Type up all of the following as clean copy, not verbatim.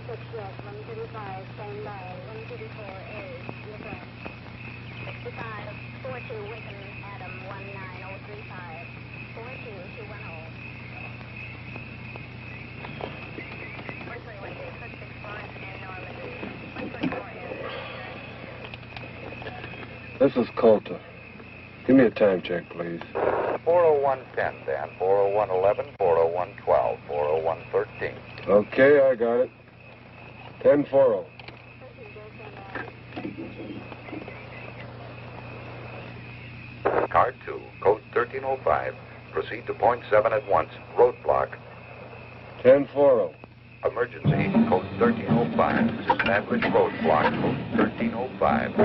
136 left, 135, stand by, 134 is, look out. 65, 42, Wigan, Adam, 19035, 42, 210. 121, Dave, 665, and Normandy, 124 is. This is Coulter. Give me a time check, please. 40110, Dan. 40111, 40112, 40113. Okay, I got it. 10-4. Car 2, code 1305. Proceed to point 7 at once. Roadblock. 10-4. Emergency, code 1305. Establish roadblock, code 1305.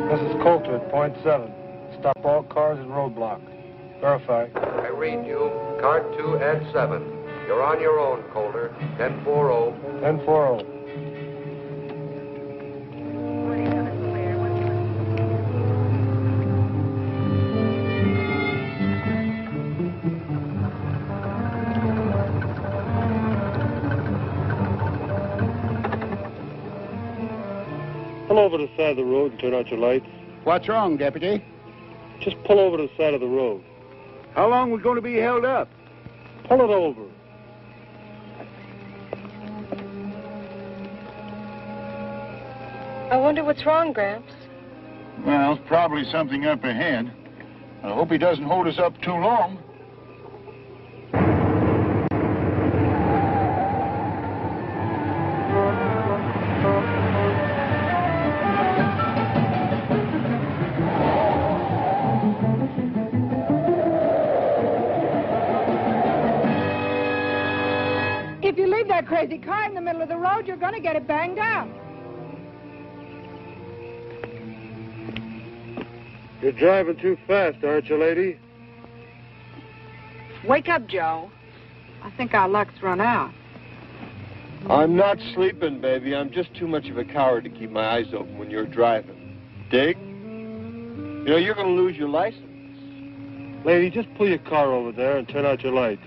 This is Coulter at point 7. Stop all cars and roadblock. Verify. I read you. Car 2 at 7. You're on your own, Coulter. 10-4. 10-4. Pull over to the side of the road and turn out your lights. What's wrong, Deputy? Just pull over to the side of the road. How long we going to be held up? Pull it over. I wonder what's wrong, Gramps. Well, probably something up ahead. I hope he doesn't hold us up too long. If you leave that crazy car in the middle of the road, you're going to get it banged out. You're driving too fast, aren't you, lady? Wake up, Joe. I think our luck's run out. I'm not sleeping, baby. I'm just too much of a coward to keep my eyes open when you're driving. Dig? You know, you're going to lose your license. Lady, just pull your car over there and turn out your lights.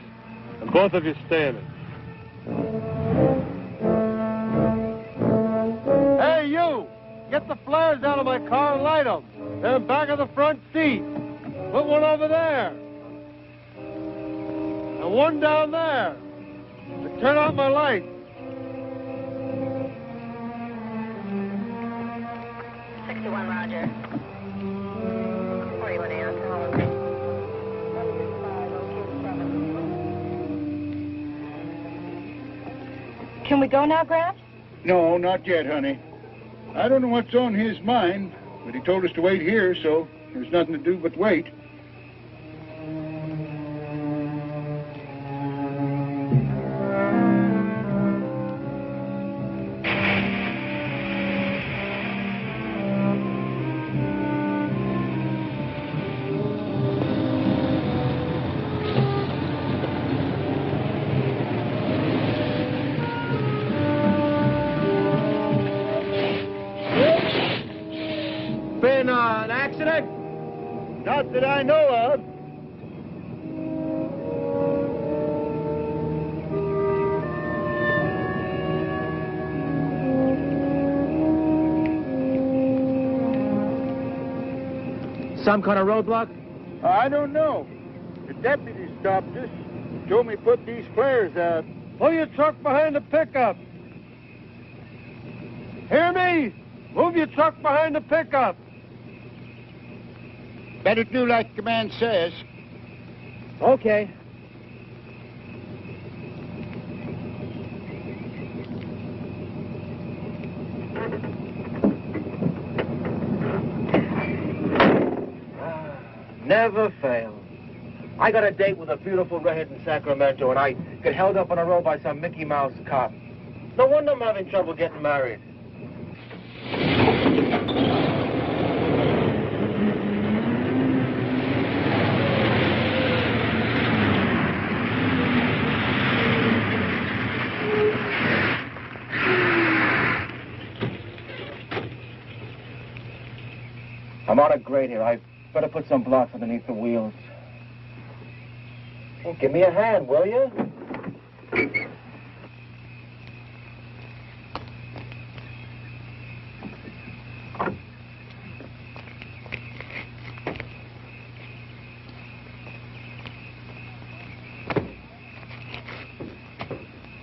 And both of you standing. Hey, you! Get the flares out of my car and light them. They're in back of the front seat. Put one over there. And one down there. And turn out my lights. 61, Roger. 41, alcohol. Can we go now, Gramps? No, not yet, honey. I don't know what's on his mind, but he told us to wait here, so there's nothing to do but wait. Been an accident? Not that I know of. Some kind of roadblock? I don't know. The deputy stopped us. Told me put these flares out. Pull your truck behind the pickup. Hear me? Move your truck behind the pickup. Better do like the man says. Okay. Never fail. I got a date with a beautiful redhead in Sacramento, and I get held up on a road by some Mickey Mouse cop. No wonder I'm having trouble getting married. I'm on a grade here. I better put some blocks underneath the wheels. Well, give me a hand, will you?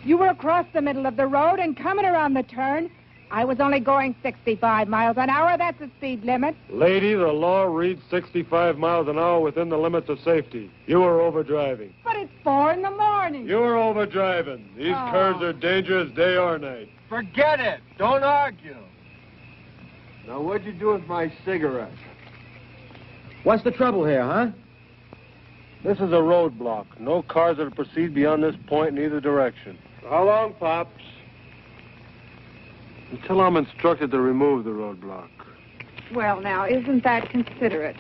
You were across the middle of the road and coming around the turn. I was only going 65 miles an hour. That's the speed limit. Lady, the law reads 65 miles an hour within the limits of safety. You were overdriving. But it's 4 in the morning. You were overdriving. These curves are dangerous day or night. Forget it. Don't argue. Now, what'd you do with my cigarette? What's the trouble here, huh? This is a roadblock. No cars are to proceed beyond this point in either direction. How long, Pops? Until I'm instructed to remove the roadblock. Well, now, isn't that considerate?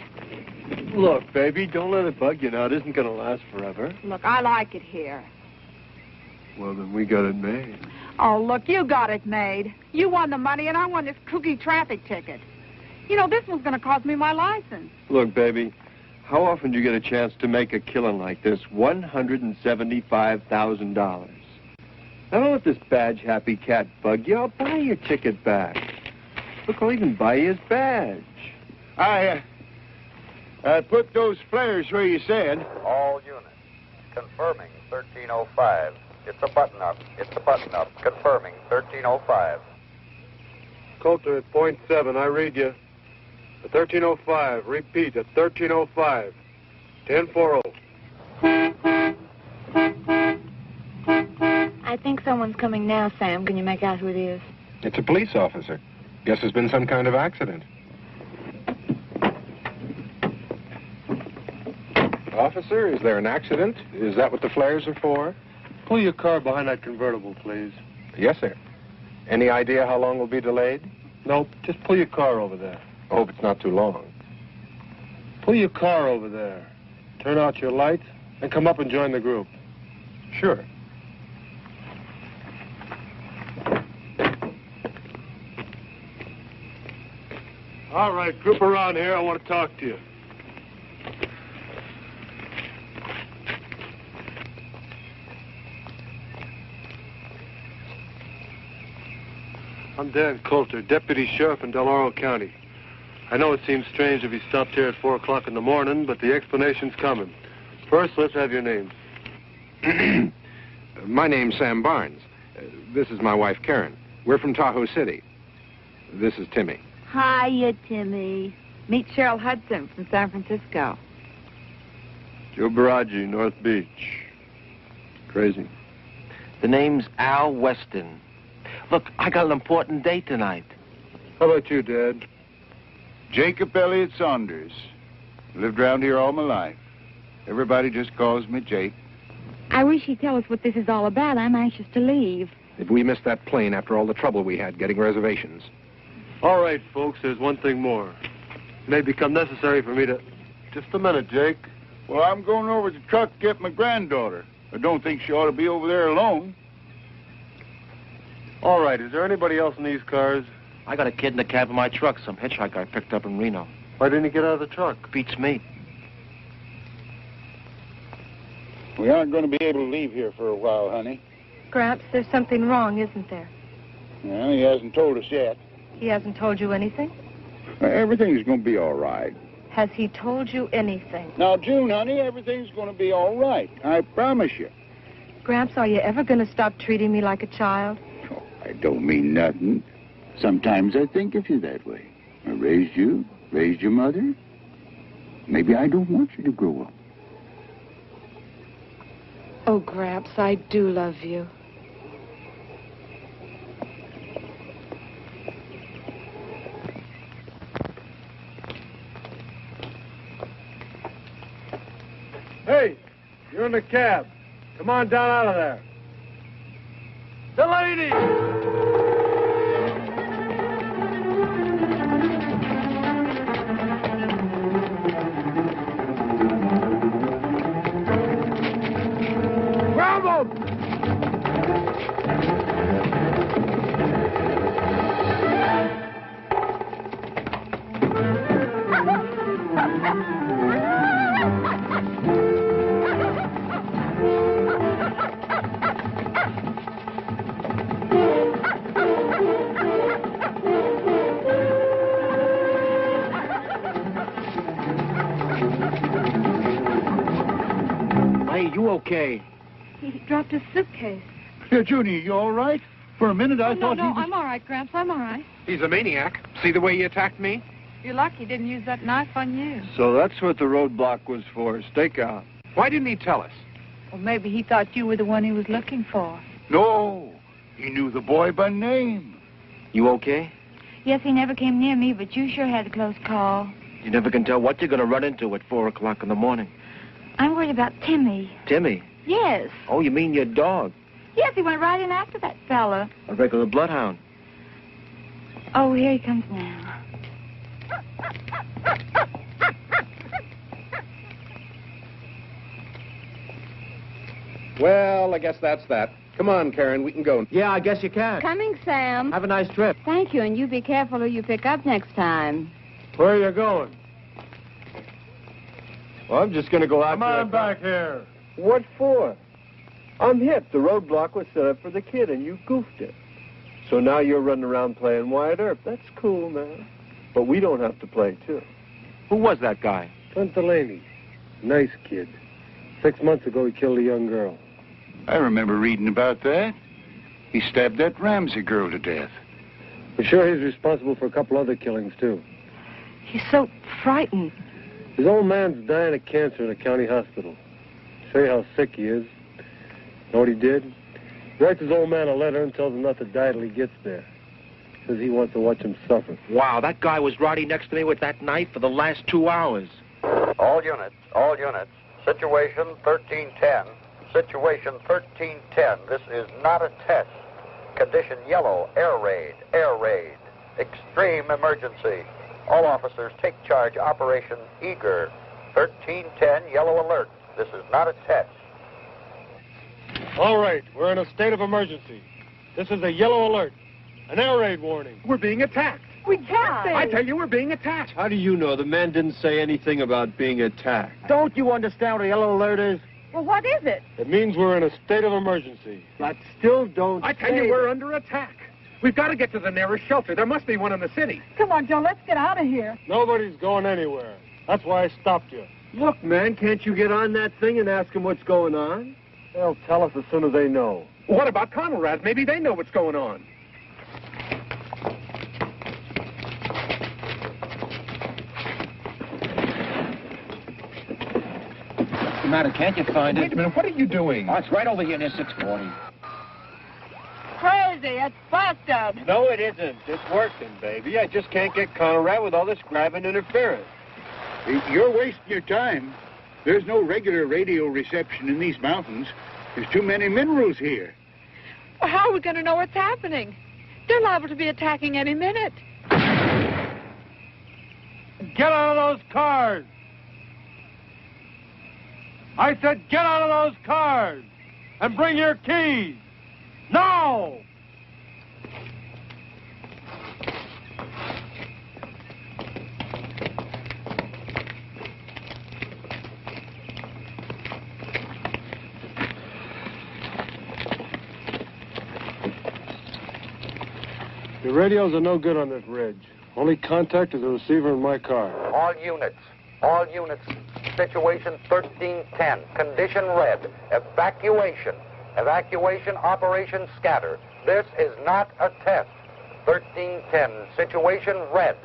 Look, baby, don't let it bug you now. It isn't going to last forever. Look, I like it here. Well, then we got it made. Oh, look, you got it made. You won the money, and I won this kooky traffic ticket. You know, this one's going to cost me my license. Look, baby, how often do you get a chance to make a killing like this? $175,000. I don't let this badge-happy cat bug you. I'll buy your ticket back. Look, I'll even buy you his badge. I put those flares where you said. All units. Confirming 1305. It's a button-up. It's a button-up. Confirming 1305. Coulter at .7. I read you. At 1305. Repeat, at 1305. 1040. I think someone's coming now, Sam. Can you make out who it is? It's a police officer. Guess there's been some kind of accident. Officer, is there an accident? Is that what the flares are for? Pull your car behind that convertible, please. Yes, sir. Any idea how long we'll be delayed? Nope, just pull your car over there. I hope it's not too long. Pull your car over there. Turn out your lights and come up and join the group. Sure. All right, group around here. I want to talk to you. I'm Dan Coulter, Deputy Sheriff in Del Oro County. I know it seems strange if he stopped here at 4 o'clock in the morning, but the explanation's coming. First, let's have your names. My name's Sam Barnes. This is my wife, Karen. We're from Tahoe City. This is Timmy. Hiya, Timmy. Meet Cheryl Hudson from San Francisco. Joe Baraggi, North Beach. Crazy. The name's Al Weston. Look, I got an important date tonight. How about you, Dad? Jacob Elliott Saunders. Lived around here all my life. Everybody just calls me Jake. I wish you'd tell us what this is all about. I'm anxious to leave. Did we miss that plane after all the trouble we had getting reservations? All right, folks, there's one thing more. It may become necessary for me to... Just a minute, Jake. Well, I'm going over to the truck to get my granddaughter. I don't think she ought to be over there alone. All right, is there anybody else in these cars? I got a kid in the cab of my truck, some hitchhiker I picked up in Reno. Why didn't he get out of the truck? Beats me. We aren't going to be able to leave here for a while, honey. Gramps, there's something wrong, isn't there? Well, he hasn't told us yet. He hasn't told you anything? Everything's going to be all right. Has he told you anything? Now, June, honey, everything's going to be all right. I promise you. Gramps, are you ever going to stop treating me like a child? Oh, I don't mean nothing. Sometimes I think of you that way. I raised you, raised your mother. Maybe I don't want you to grow up. Oh, Gramps, I do love you. Hey, you're in the cab. Come on down out of there. The lady! Grab him! Hey, you okay? He dropped his suitcase. Here, Junie, you all right? For a minute, I thought he was... I'm all right, Gramps. I'm all right. He's a maniac. See the way he attacked me? You're lucky he didn't use that knife on you. So that's what the roadblock was for, stakeout. Why didn't he tell us? Well, maybe he thought you were the one he was looking for. No, he knew the boy by name. You okay? Yes, he never came near me, but you sure had a close call. You never can tell what you're going to run into at 4 o'clock in the morning. I'm worried about Timmy. Timmy? Yes. Oh, you mean your dog? Yes, he went right in after that fella. A regular bloodhound. Oh, here he comes now. Well, I guess that's that. Come on, Karen, we can go. Yeah, I guess you can. Coming, Sam. Have a nice trip. Thank you, and you be careful who you pick up next time. Where are you going? Well, I'm just going to go out Come on back here. What for? I'm hip. The roadblock was set up for the kid, and you goofed it. So now you're running around playing Wyatt Earp. That's cool, man. But we don't have to play, too. Who was that guy? Clint Delaney. Nice kid. 6 months ago, he killed a young girl. I remember reading about that. He stabbed that Ramsey girl to death. I'm sure he's responsible for a couple other killings, too. He's so frightened. His old man's dying of cancer in a county hospital. Show you how sick he is. Know what he did? He writes his old man a letter and tells him not to die till he gets there. Says he wants to watch him suffer. Wow, that guy was riding next to me with that knife for the last 2 hours. All units. Situation 1310. Situation 1310. This is not a test. Condition yellow. Air raid. Extreme emergency. All officers take charge. Operation Eager. 1310, yellow alert. This is not a test. All right, we're in a state of emergency. This is a yellow alert. An air raid warning. We're being attacked. We can't be. I tell you, we're being attacked. How do you know? The man didn't say anything about being attacked. Don't you understand what a yellow alert is? Well, what is it? It means we're in a state of emergency. But still don't I tell you, we're under attack. We've got to get to the nearest shelter. There must be one in the city. Come on, Joe, let's get out of here. Nobody's going anywhere. That's why I stopped you. Look, man, can't you get on that thing and ask them what's going on? They'll tell us as soon as they know. What about Conrad? Maybe they know what's going on. What's the matter? Can't you find it? Wait a minute, what are you doing? Oh, it's right over here near 640. Crazy, it's busted. No, it isn't. It's working, baby. I just can't get Conrad with all this grabbing interference. You're wasting your time. There's no regular radio reception in these mountains. There's too many minerals here. Well, how are we going to know what's happening? They're liable to be attacking any minute. Get out of those cars! I said get out of those cars! And bring your keys! Now! The radios are no good on this ridge. Only contact is the receiver in my car. All units. All units, situation 1310, condition red, evacuation. Evacuation, operation scatter. This is not a test. 1310, situation red.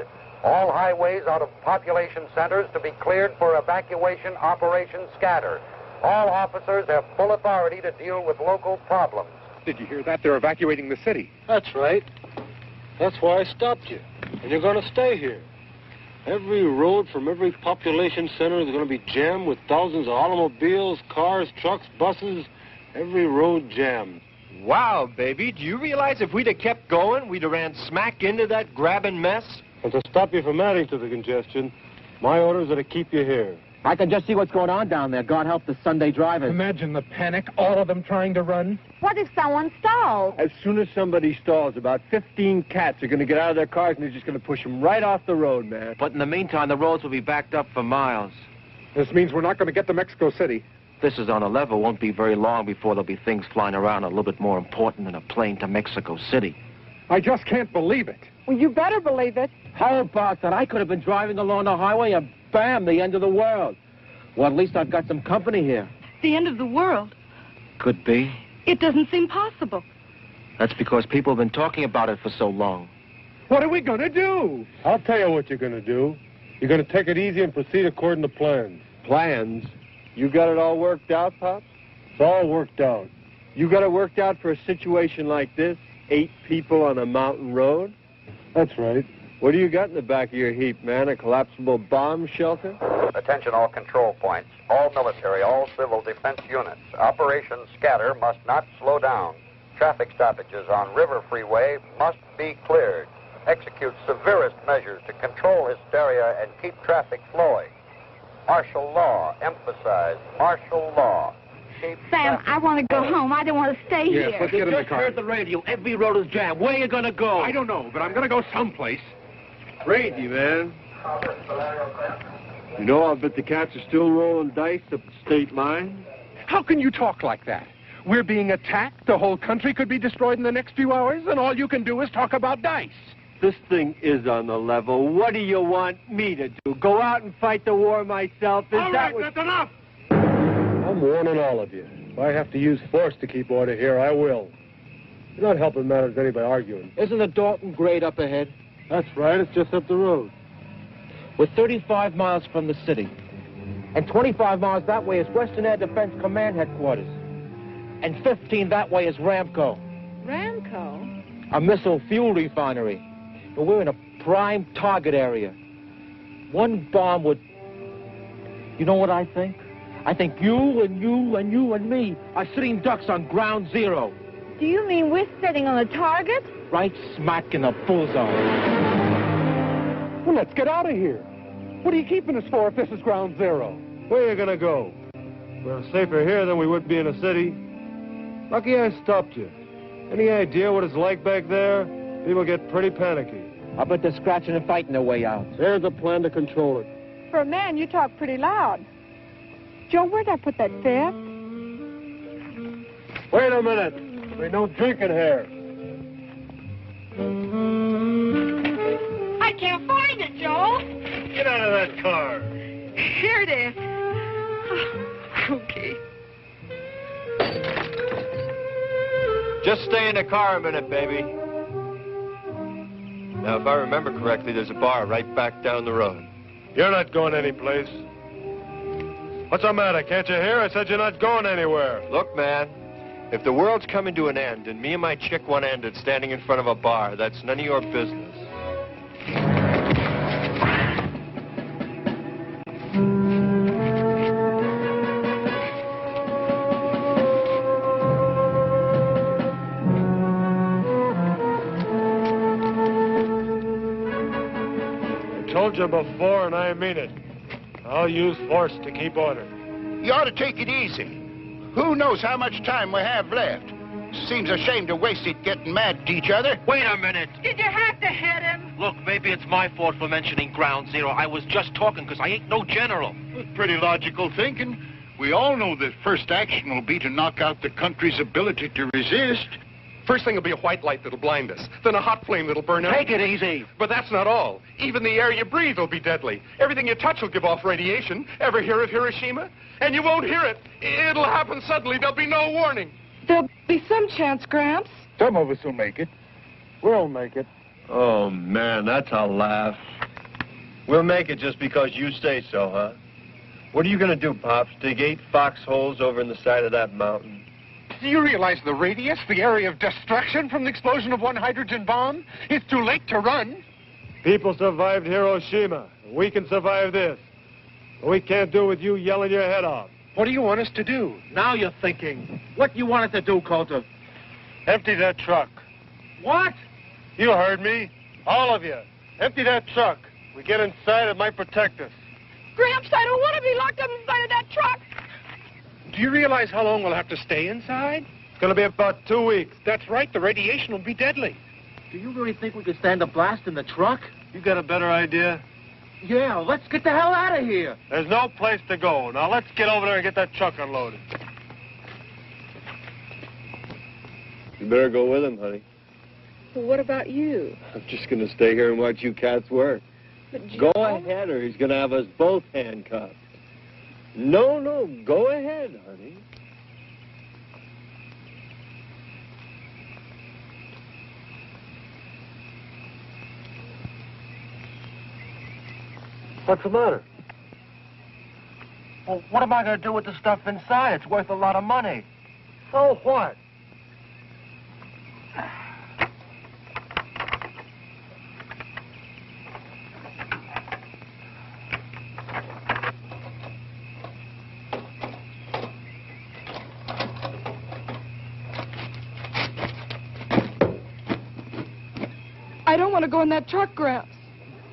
All highways out of population centers to be cleared for evacuation, operation scatter. All officers have full authority to deal with local problems. Did you hear that? They're evacuating the city. That's right. That's why I stopped you. And you're going to stay here. Every road from every population center is going to be jammed with thousands of automobiles, cars, trucks, buses. Every road jammed. Wow, baby. Do you realize if we'd have kept going, we'd have ran smack into that grabbing mess? And to stop you from adding to the congestion, my orders are to keep you here. I can just see what's going on down there. God help the Sunday drivers. Imagine the panic, all of them trying to run. What if someone stalls? As soon as somebody stalls, about 15 cats are going to get out of their cars and they're just going to push them right off the road, man. But in the meantime, the roads will be backed up for miles. This means we're not going to get to Mexico City. This is on a level. Won't be very long before there'll be things flying around a little bit more important than a plane to Mexico City. I just can't believe it. Well, you better believe it. How about that? I could have been driving along the highway and bam, the end of the world. Well, at least I've got some company here. The end of the world? Could be. It doesn't seem possible. That's because people have been talking about it for so long. What are we going to do? I'll tell you what you're going to do. You're going to take it easy and proceed according to plans. Plans? You got it all worked out, Pops? It's all worked out. You got it worked out for a situation like this? 8 people on a mountain road? That's right. What do you got in the back of your heap, man? A collapsible bomb shelter? Attention all control points, all military, all civil defense units. Operation Scatter must not slow down. Traffic stoppages on River Freeway must be cleared. Execute severest measures to control hysteria and keep traffic flowing. Martial law, emphasize martial law. Sam, I want to go home. I don't want to stay Yes, here. let's get in the car. Heard the radio. Every road is jammed. Where are you going to go? I don't know, but I'm going to go someplace. Crazy, man. You know, I'll bet the cats are still rolling dice up the state line. How can you talk like that? We're being attacked. The whole country could be destroyed in the next few hours, and all you can do is talk about dice. This thing is on the level. What do you want me to do? Go out and fight the war myself? All right, that's enough. I'm warning all of you. If I have to use force to keep order here, I will. You're not helping matters any by arguing. Isn't the Dalton grade up ahead? That's right. It's just up the road. We're 35 miles from the city. And 25 miles that way is Western Air Defense Command Headquarters. And 15 that way is Ramco. Ramco? A missile fuel refinery. And we're in a prime target area. One bomb would... You know what I think? I think you and you and you and me are sitting ducks on ground zero. Do you mean we're sitting on a target? Right smack in the bullseye. Well, let's get out of here. What are you keeping us for if this is ground zero? Where are you going to go? We're safer here than we would be in a city. Lucky I stopped you. Any idea what it's like back there? People get pretty panicky. I bet they're scratching and fighting their way out. There's a plan to control it. For a man, you talk pretty loud. Joe, where'd I put that fifth? Wait a minute. We don't drink in here. I can't find it, Joel. Get out of that car. Here it is. Okay. Just stay in the car a minute, baby. Now, if I remember correctly, there's a bar right back down the road. You're not going anyplace. What's the matter? Can't you hear? I said you're not going anywhere. Look, man, if the world's coming to an end and me and my chick want ended standing in front of a bar, that's none of your business. I told you before, and I mean it. I'll use force to keep order. You ought to take it easy. Who knows how much time we have left? Seems a shame to waste it getting mad at each other. Wait a minute. Did you have to hit him? Look, maybe it's my fault for mentioning ground zero. I was just talking because I ain't no general. Pretty logical thinking. We all know that first action will be to knock out the country's ability to resist. First thing will be a white light that'll blind us, then a hot flame that'll burn up. Take it easy. But that's not all. Even the air you breathe will be deadly. Everything you touch will give off radiation. Ever hear of Hiroshima? And you won't hear it. It'll happen suddenly. There'll be no warning. There'll be some chance, Gramps. Some of us will make it. We'll make it. Oh, man, that's a laugh. We'll make it just because you say so, huh? What are you going to do, Pops? Dig 8 foxholes over in the side of that mountain? Do you realize the radius, the area of destruction from the explosion of one hydrogen bomb? It's too late to run. People survived Hiroshima. We can survive this. But we can't do it with you yelling your head off. What do you want us to do? Now you're thinking. What you wanted to do, Coulter? Empty that truck. What? You heard me. All of you. Empty that truck. We get inside, it might protect us. Gramps, I don't want to be locked up inside of that truck. Do you realize how long we'll have to stay inside? It's going to be about 2 weeks. That's right. The radiation will be deadly. Do you really think we could stand a blast in the truck? You got a better idea? Yeah, let's get the hell out of here. There's no place to go. Now let's get over there and get that truck unloaded. You better go with him, honey. Well, what about you? I'm just going to stay here and watch you cats work. But Go ahead, or he's going to have us both handcuffed. No, go ahead, honey. What's the matter? Well, what am I going to do with the stuff inside? It's worth a lot of money. So what? I don't want to go in that truck, Gramps.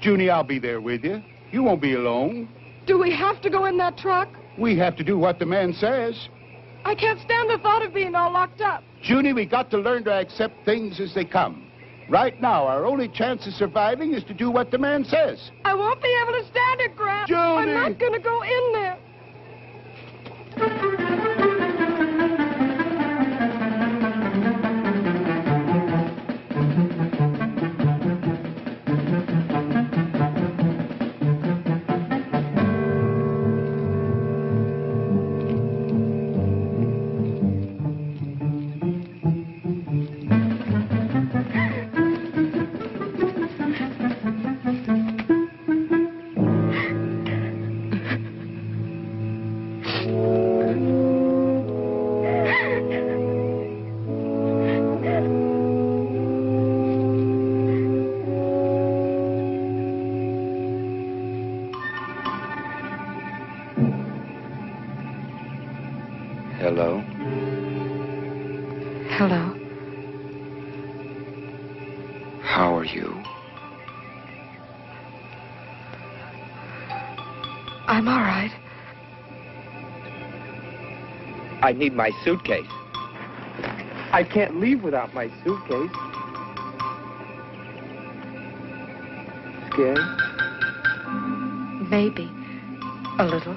Junie, I'll be there with you. You won't be alone. Do we have to go in that truck? We have to do what the man says. I can't stand the thought of being all locked up. Junie, we got to learn to accept things as they come. Right now, our only chance of surviving is to do what the man says. I won't be able to stand it, Gramps. Junie! I'm not going to go in there. Hello? Hello. How are you? I'm all right. I need my suitcase. I can't leave without my suitcase. Scared? Maybe. A little.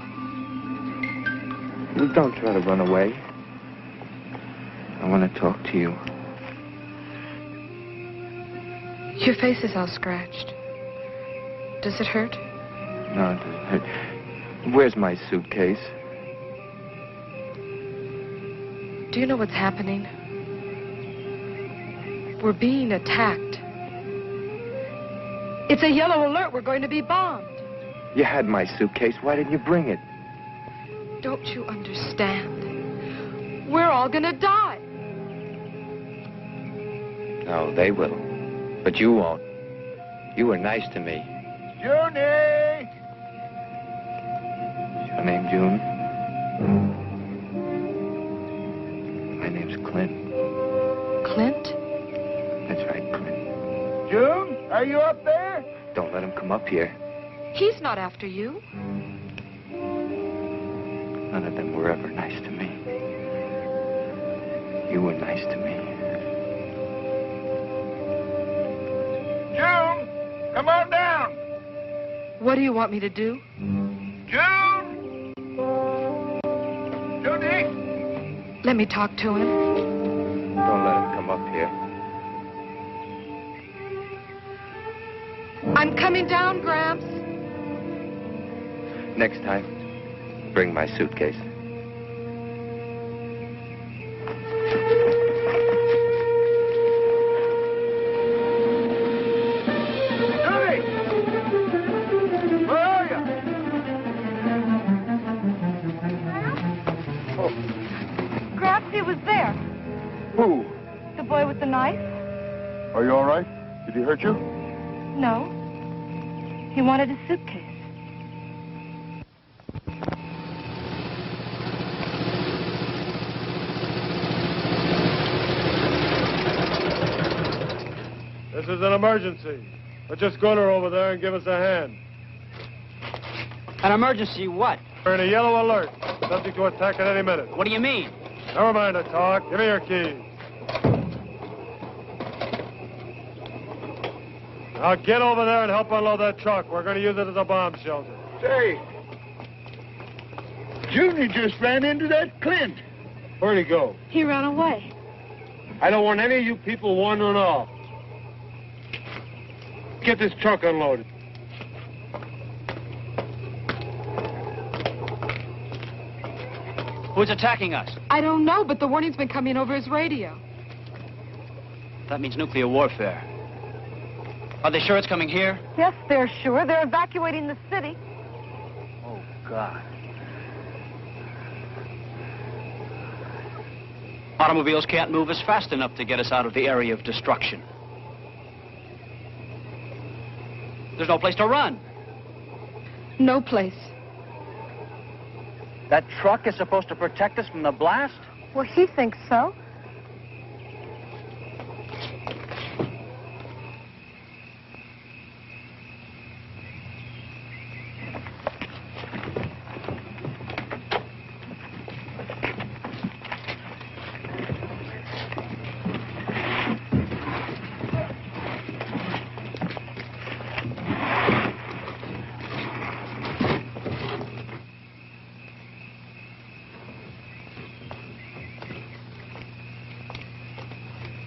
Well, don't try to run away. I want to talk to you. Your face is all scratched. Does it hurt? No, it doesn't hurt. Where's my suitcase? Do you know what's happening? We're being attacked. It's a yellow alert. We're going to be bombed. You had my suitcase. Why didn't you bring it? Don't you understand? We're all gonna die. No, they will. But you won't. You were nice to me. Junie! Is your name June? My name's Clint. Clint? That's right, Clint. June, are you up there? Don't let him come up here. He's not after you. None of them were ever nice to me. You were nice to me. June, come on down. What do you want me to do? June! Junie! Let me talk to him. Don't let him come up here. I'm coming down, Gramps. Next time, bring my suitcase. Gramps, he was there. Who? The boy with the knife? Are you all right? Did he hurt you? No. He wanted his suitcase. This is an emergency. But just go to her over there and give us a hand. An emergency what? We're in a yellow alert. Subject to attack at any minute. What do you mean? Never mind the talk. Give me your keys. Now get over there and help unload that truck. We're going to use it as a bomb shelter. Say, Junior just ran into that Clint. Where'd he go? He ran away. I don't want any of you people wandering off. Get this truck unloaded. Who's attacking us? I don't know, but the warning's been coming over his radio. That means nuclear warfare. Are they sure it's coming here? Yes, they're sure. They're evacuating the city. Oh, God. Automobiles can't move us fast enough to get us out of the area of destruction. There's no place to run. No place. That truck is supposed to protect us from the blast? Well, he thinks so.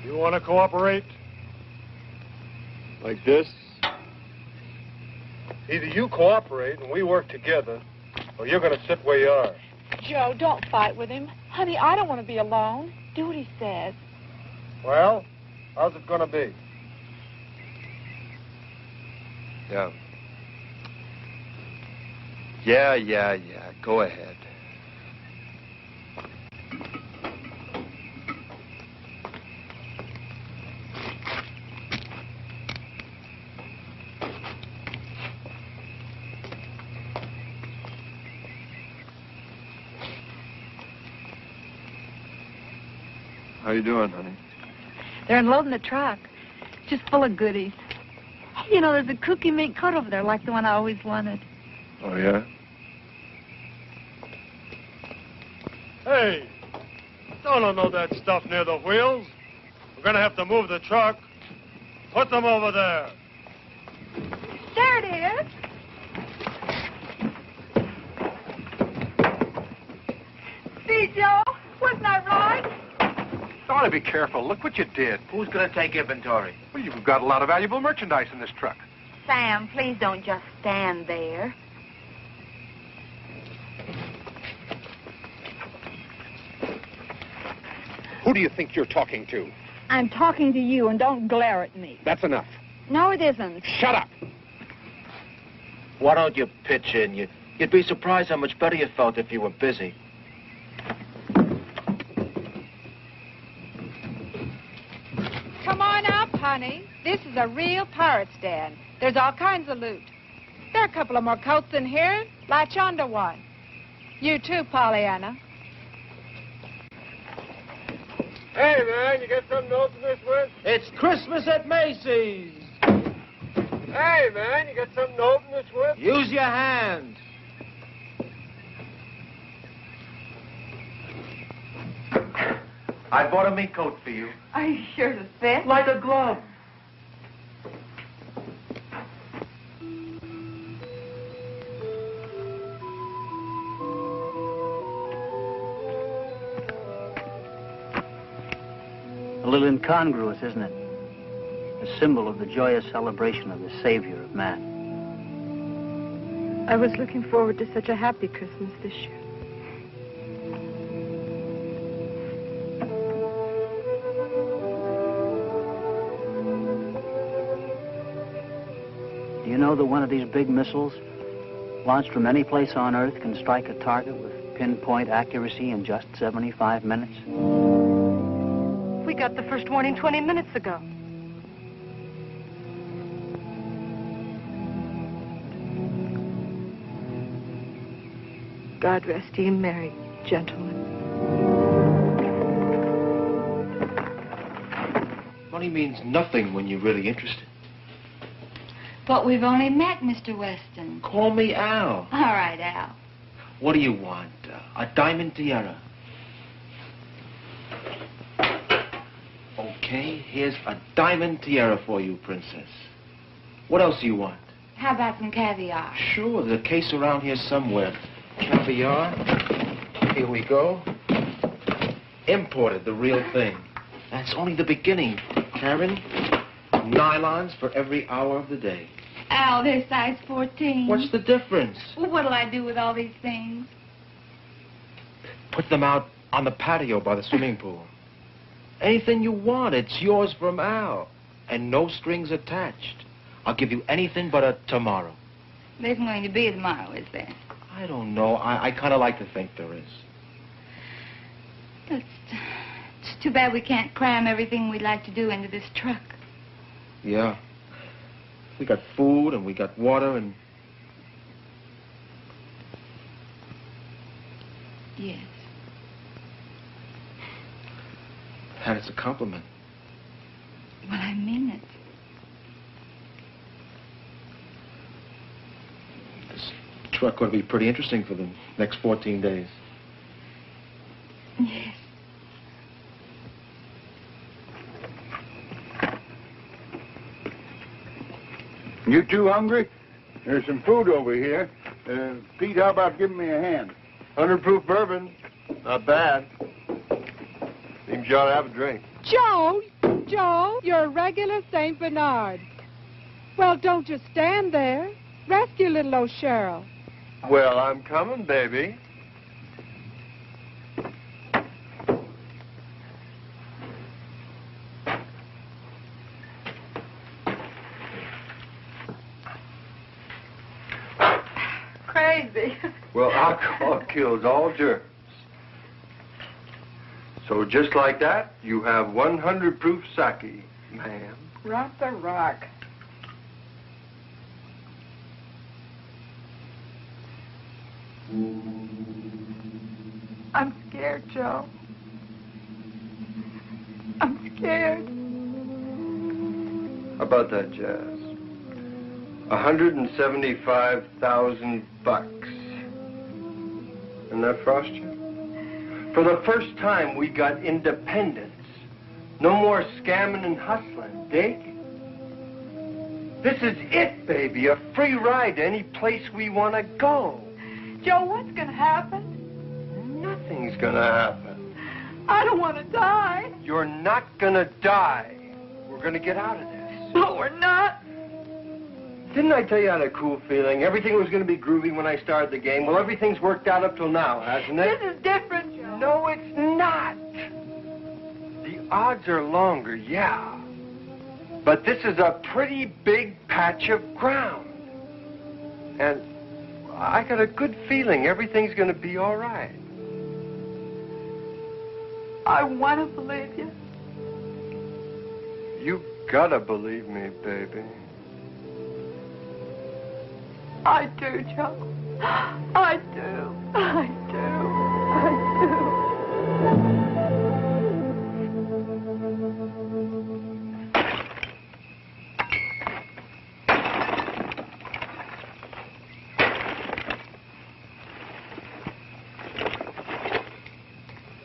You want to cooperate? Like this? Either you cooperate and we work together, or you're going to sit where you are. Joe, don't fight with him. Honey, I don't want to be alone. Do what he says. Well, how's it going to be? Yeah. Yeah. Go ahead. How you doing, honey? They're unloading the truck. Just full of goodies. You know, there's a cookie mink coat over there like the one I always wanted. Oh, yeah? Hey, don't unload that stuff near the wheels. We're going to have to move the truck. Put them over there. There it is. See, Joe? Wasn't I right? You ought to be careful. Look what you did. Who's going to take inventory? Well, you've got a lot of valuable merchandise in this truck. Sam, please don't just stand there. Who do you think you're talking to? I'm talking to you, and don't glare at me. That's enough. No, it isn't. Shut up. Why don't you pitch in? You'd be surprised how much better you felt if you were busy. Come on up, honey. This is a real pirate's den. There's all kinds of loot. There are a couple of more coats in here. Latch onto one. You too, Pollyanna. Hey, man, you got something to open this with? It's Christmas at Macy's. Hey, man, you got something to open this with? Use your hand. I bought a mink coat for you. Are you sure to fit? Like a glove. A little incongruous, isn't it? a symbol of the joyous celebration of the Savior of man. I was looking forward to such a happy Christmas this year. Do you know that one of these big missiles, launched from any place on Earth, can strike a target with pinpoint accuracy in just 75 minutes? We got the first warning 20 minutes ago. God rest ye merry, gentlemen. Money means nothing when you're really interested. But we've only met, Mr. Weston. Call me Al. All right, Al. What do you want? A diamond tiara. Okay, here's a diamond tiara for you, Princess. What else do you want? How about some caviar? Sure, there's a case around here somewhere. Caviar. Here we go. Imported, the real thing. That's only the beginning, Karen. Nylons for every hour of the day. Al, they're size 14. What's the difference? Well, what'll I do with all these things? Put them out on the patio by the swimming pool. Anything you want, it's yours from Al. And no strings attached. I'll give you anything but a tomorrow. There isn't going to be a tomorrow, is there? I don't know. I kind of like to think there is. It's too bad we can't cram everything we'd like to do into this truck. Yeah. We got food and we got water and... Yes. And it's a compliment. Well, I mean it. This truck ought to be pretty interesting for the next 14 days. Yes. You two hungry? There's some food over here. Pete, how about giving me a hand? 100 proof bourbon. Not bad. Seems you ought to have a drink. Joe, you're a regular St. Bernard. Well, don't just stand there. Rescue little old Cheryl. Well, I'm coming, baby. Crazy. Well, alcohol kills all germs. So just like that, you have 100 proof sake, ma'am. Rock the rock. I'm scared, Joe. I'm scared. How about that, Jazz? 175,000 bucks. Isn't that frost you? For the first time, we got independence. No more scamming and hustling. Dig? This is it, baby. A free ride to any place we want to go. Joe, what's going to happen? Nothing's going to happen. I don't want to die. You're not going to die. We're going to get out of this. No, we're not. Didn't I tell you I had a cool feeling? Everything was going to be groovy when I started the game. Well, everything's worked out up till now, hasn't it? This is different, Joe. No, it's not. The odds are longer, yeah. But this is a pretty big patch of ground. And I got a good feeling everything's going to be all right. I want to believe you. You gotta believe me, baby. I do, Joe. I do. I do. I do.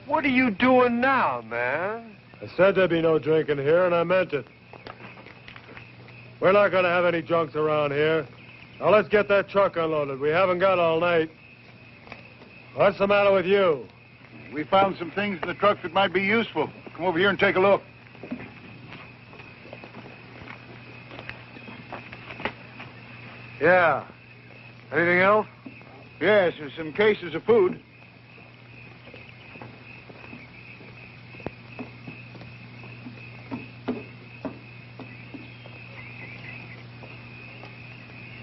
What are you doing now, man? I said there'd be no drinking here, and I meant it. We're not going to have any drunks around here. Now, let's get that truck unloaded. We haven't got all night. What's the matter with you? We found some things in the truck that might be useful. Come over here and take a look. Yeah. Anything else? Yes, there's some cases of food.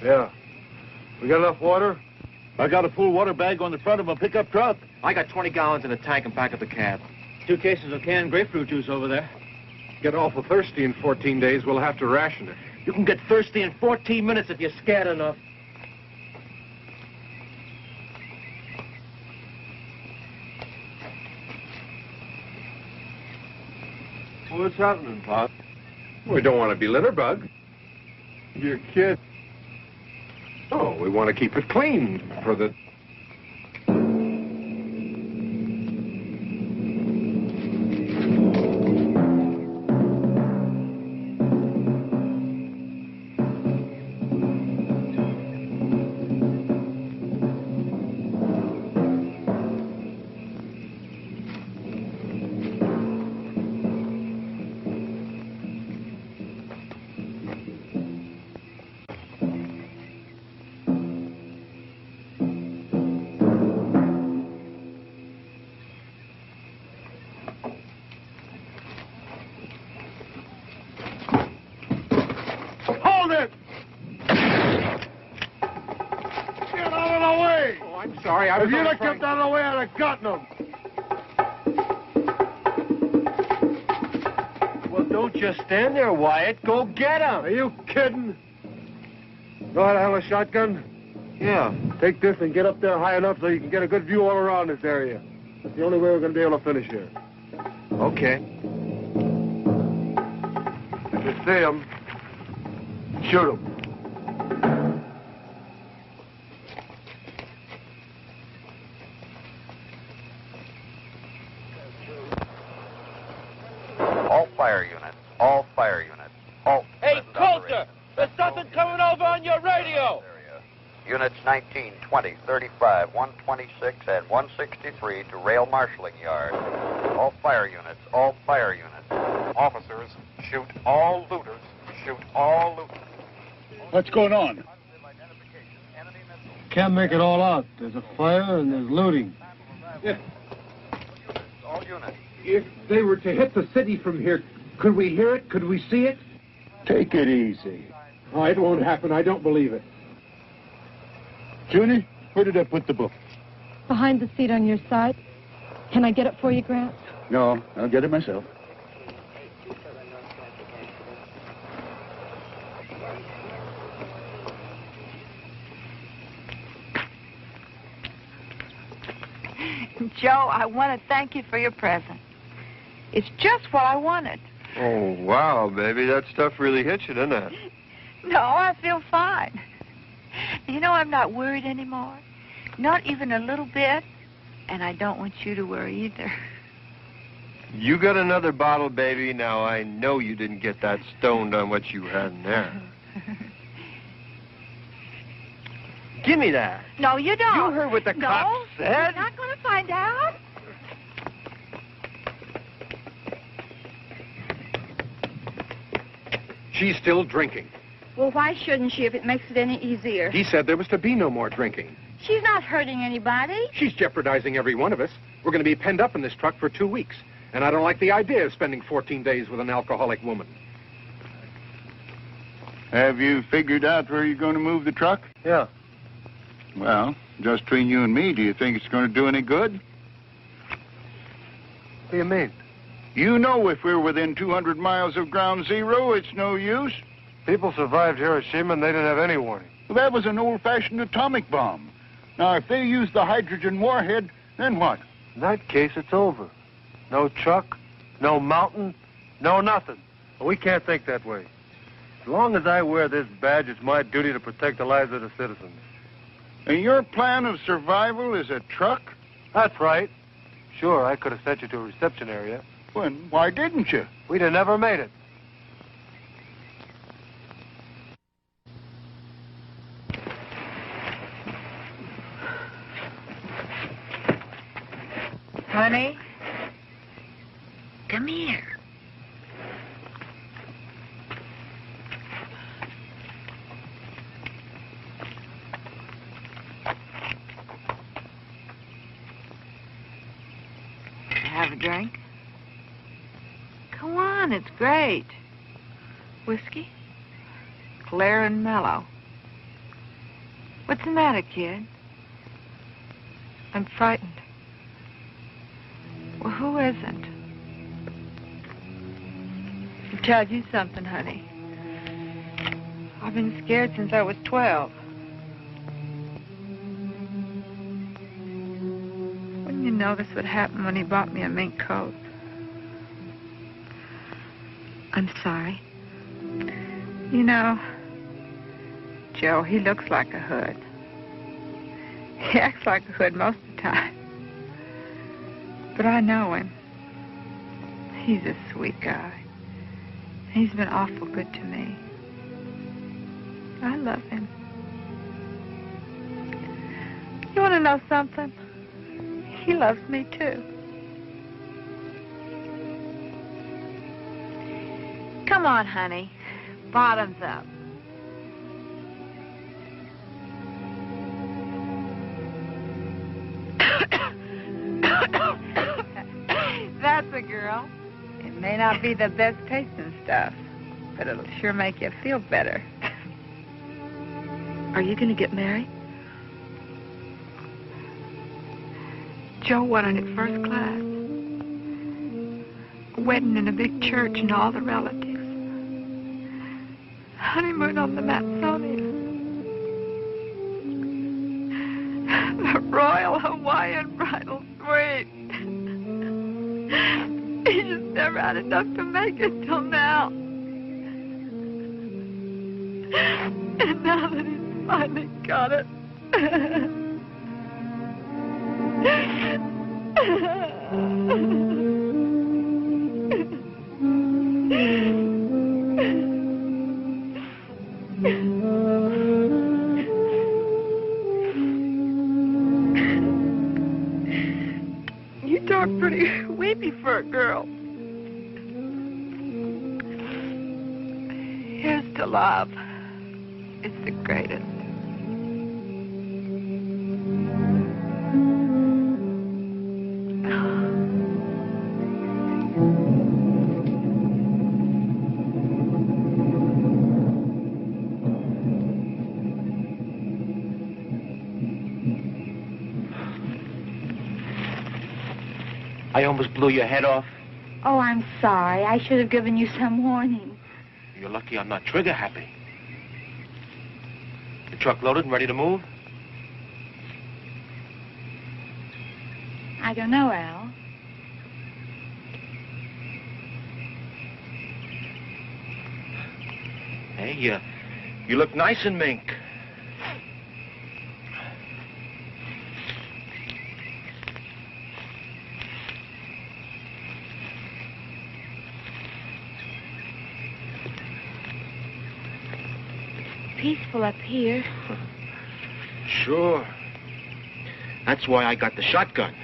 Yeah. We got enough water? I got a full water bag on the front of a pickup truck. I got 20 gallons in a tank in back of the cab. 2 cases of canned grapefruit juice over there. Get awful thirsty in 14 days, we'll have to ration it. You can get thirsty in 14 minutes if you're scared enough. What's happening, Pop? We don't want to be litter bug. You're kidding. Oh, we want to keep it clean for the... Hold it! Get out of the way! Oh, I'm sorry, I was If you'd only have kept out of the way, I'd have gotten them. Well, don't just stand there, Wyatt. Go get him. Are you kidding? Know how to handle a shotgun? Yeah. Take this and get up there high enough so you can get a good view all around this area. That's the only way we're going to be able to finish here. Okay. If you see them, shoot them. All fire units. All fire units. Halt. Hey, present Coulter! operation. There's something coming over on your radio! Units 19, 20, 35, 126, and 163 to rail marshalling yard. All fire units. All fire units. Officers, shoot all looters. Shoot all looters. What's going on? Can't make it all out. There's a fire and there's looting. All units. If they were to hit the city from here, could we hear it? Could we see it? Take it easy. Oh, it won't happen. I don't believe it. Junie, where did I put the book? Behind the seat on your side. Can I get it for you, Grant? No, I'll get it myself. Joe, I want to thank you for your present. It's just what I wanted. Oh, wow, baby. That stuff really hits you, doesn't it? No, I feel fine. You know, I'm not worried anymore. Not even a little bit. And I don't want you to worry either. You got another bottle, baby. Now, I know you didn't get that stoned on what you had in there. Give me that. No, you don't. You heard what the cops said. You're not going to find out. She's still drinking. Well, why shouldn't she if it makes it any easier? He said there was to be no more drinking. She's not hurting anybody. She's jeopardizing every one of us. We're going to be penned up in this truck for 2 weeks. And I don't like the idea of spending 14 days with an alcoholic woman. Have you figured out where you're going to move the truck? Yeah. Well, just between you and me, do you think it's going to do any good? What do you mean? You know if we're within 200 miles of ground zero, it's no use. People survived Hiroshima and they didn't have any warning. Well, that was an old-fashioned atomic bomb. Now, if they use the hydrogen warhead, then what? In that case, it's over. No truck, no mountain, no nothing. But we can't think that way. As long as I wear this badge, it's my duty to protect the lives of the citizens. And your plan of survival is a truck? That's right. Sure, I could have sent you to a reception area. Well, why didn't you? We'd have never made it. Honey, come here. drink? Come on, it's great. Whiskey? Clear and mellow. What's the matter, kid? I'm frightened. Well, who isn't? I'll tell you something, honey. I've been scared since I was 12. Wouldn't you notice what happened when he bought me a mink coat? I'm sorry. You know, Joe, he looks like a hood. He acts like a hood most of the time. But I know him. He's a sweet guy. He's been awful good to me. I love him. You want to know something? He loves me, too. Come on, honey. Bottoms up. That's a girl. It may not be the best tasting stuff, but it'll sure make you feel better. Are you going to get married? Joe wanted it first class. A wedding in a big church and all the relatives. Honeymoon on the Matsonia. The Royal Hawaiian Bridal Suite. He just never had enough to make it till now. And now that he's finally got it. You talk pretty weepy for a girl. Here's to love. It's the greatest. I almost blew your head off. Oh, I'm sorry. I should have given you some warning. You're lucky I'm not trigger happy. The truck loaded and ready to move? I don't know, Al. Hey, you look nice in mink. Peaceful up here. Sure. That's why I got the shotgun.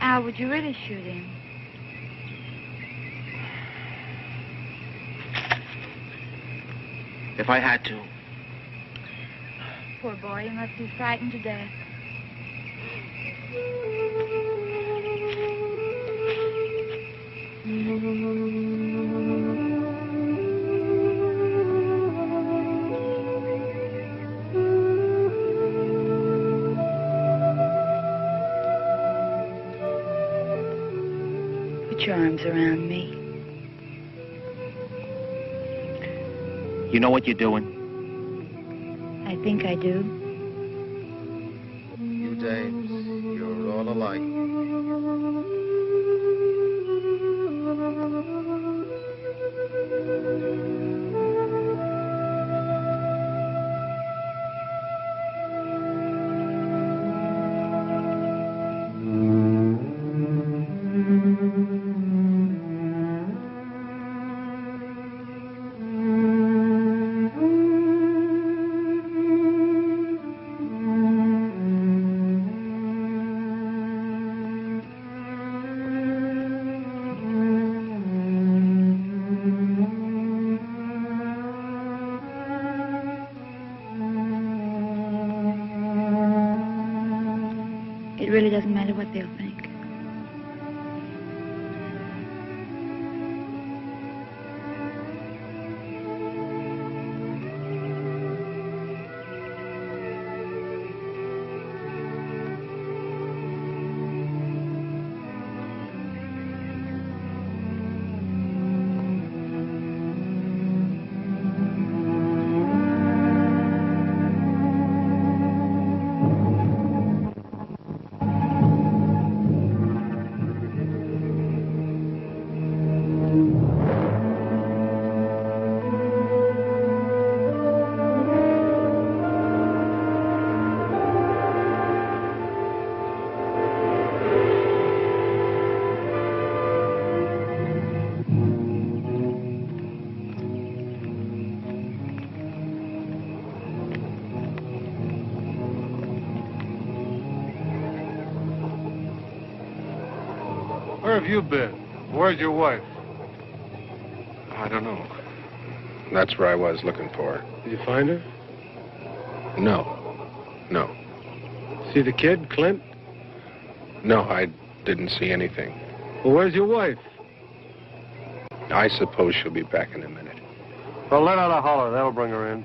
Al, would you really shoot him? If I had to. Poor boy, he must be frightened to death. Put your arms around me. You know what you're doing? I think I do. You dames, you're all alike. It really doesn't matter what they'll think. Where have you been? Where's your wife? I don't know. That's where I was looking for her. Did you find her? No. No. See the kid, Clint? No, I didn't see anything. Well, where's your wife? I suppose she'll be back in a minute. Well, let out a holler. That'll bring her in.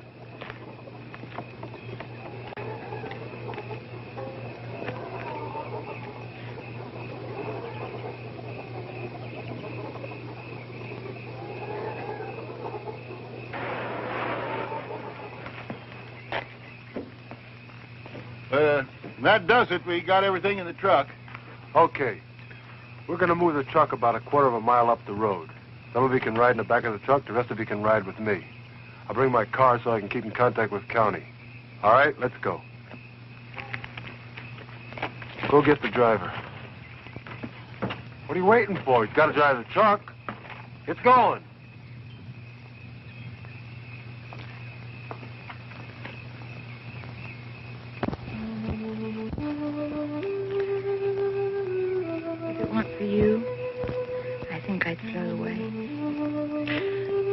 That does it. We got everything in the truck. Okay. We're going to move the truck about a quarter of a mile up the road. Some of you can ride in the back of the truck. The rest of you can ride with me. I'll bring my car so I can keep in contact with county. All right, let's go. Go get the driver. What are you waiting for? He's got to drive the truck. It's going. If it weren't for you, I think I'd throw away.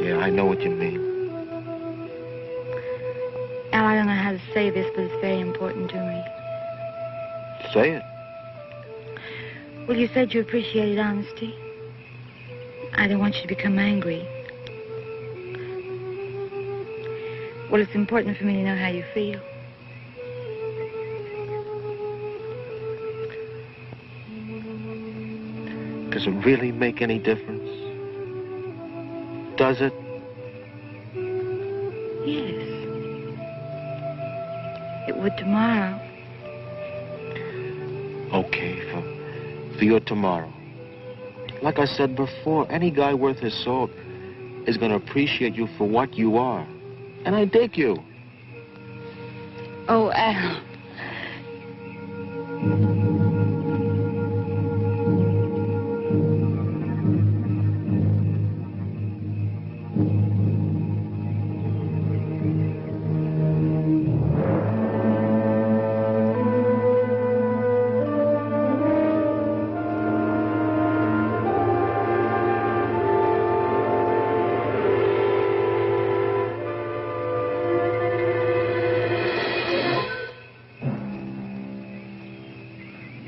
Yeah, I know what you mean. Al, I don't know how to say this, but it's very important to me. Say it. Well, you said you appreciated honesty. I don't want you to become angry. Well, it's important for me to know how you feel. Does it really make any difference? Does it? Yes. It would tomorrow. Okay, for your tomorrow. Like I said before, any guy worth his salt is going to appreciate you for what you are. And I dig you. Oh, Al.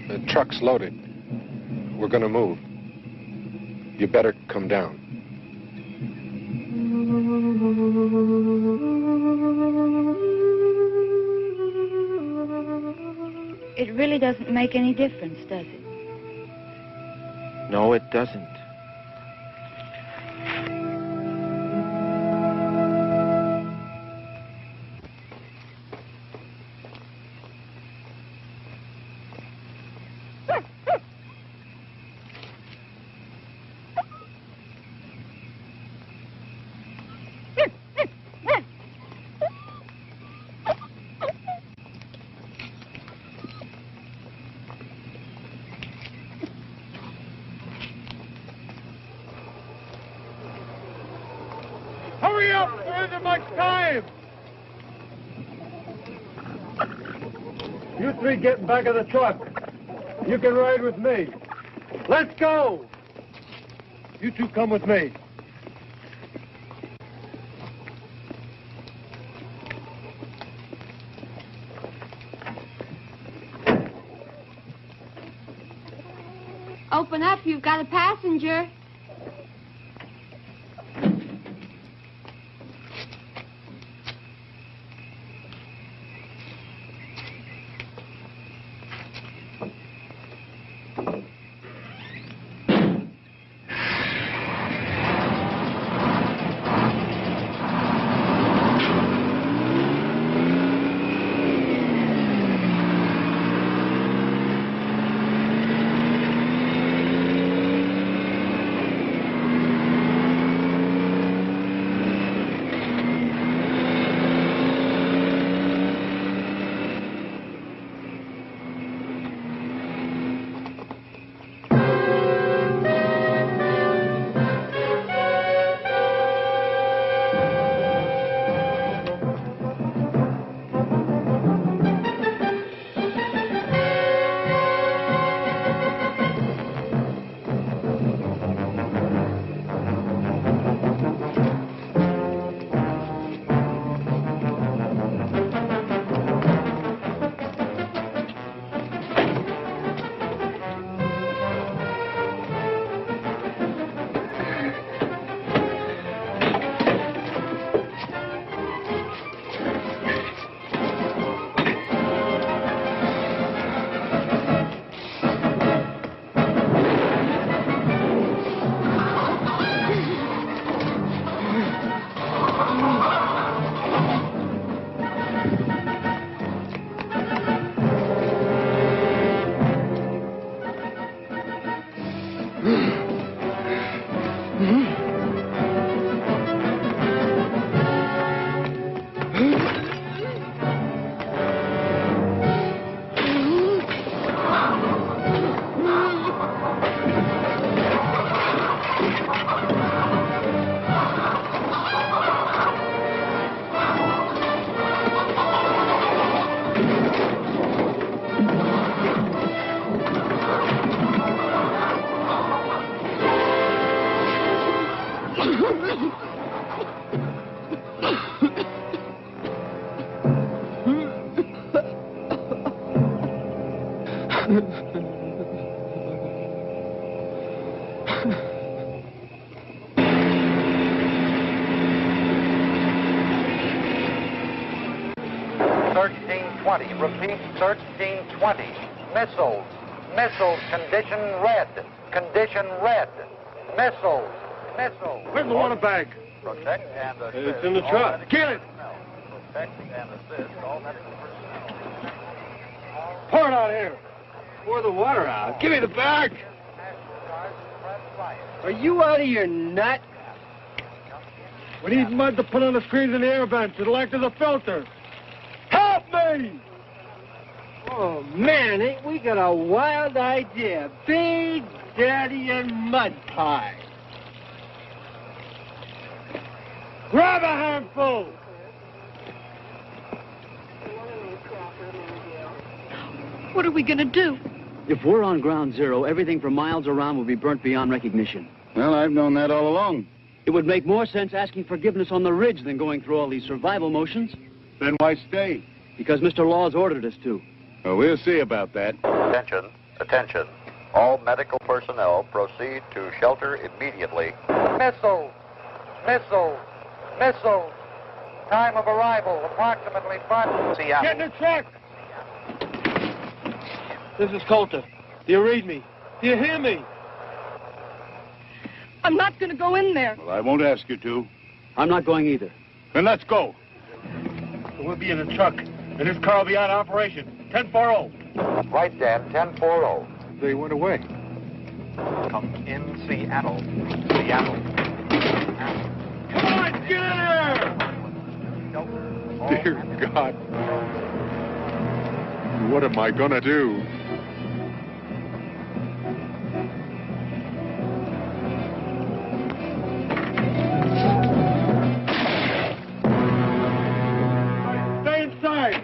The truck's loaded. We're going to move. You better come down. It really doesn't make any difference, does it? No, it doesn't. Hurry up! There isn't much time! You three get in back of the truck. You can ride with me. Let's go! You two come with me. Open up, you've got a passenger. Repeat, 1320. Missiles. Missiles. Condition red. Condition red. Missiles. Missiles. Where's the water bag? Protect and assist. It's in the truck. Get it. Protect and assist all medical personnel. Pour it out here. Pour the water out. Give me the bag. Are you out of your nut? We need mud to put on the screens in the air vents. It'll act as a filter. Help me! Oh, man, ain't we got a wild idea. Big Daddy and mud pie. Grab a handful! What are we going to do? If we're on ground zero, everything for miles around will be burnt beyond recognition. Well, I've known that all along. It would make more sense asking forgiveness on the ridge than going through all these survival motions. Then why stay? Because Mr. Law's ordered us to. Well, we'll see about that. Attention, attention. All medical personnel proceed to shelter immediately. Missiles! Missiles! Missiles! Time of arrival, approximately 5... Seattle. Get in the truck! This is Coulter. Do you read me? Do you hear me? I'm not going to go in there. Well, I won't ask you to. I'm not going either. Then let's go. We'll be in the truck, and this car will be out of operation. 1040. Right, Dan, 1040. They went away. Come in Seattle. Seattle. Come on, get in here! Dear God. What am I gonna do? Stay inside!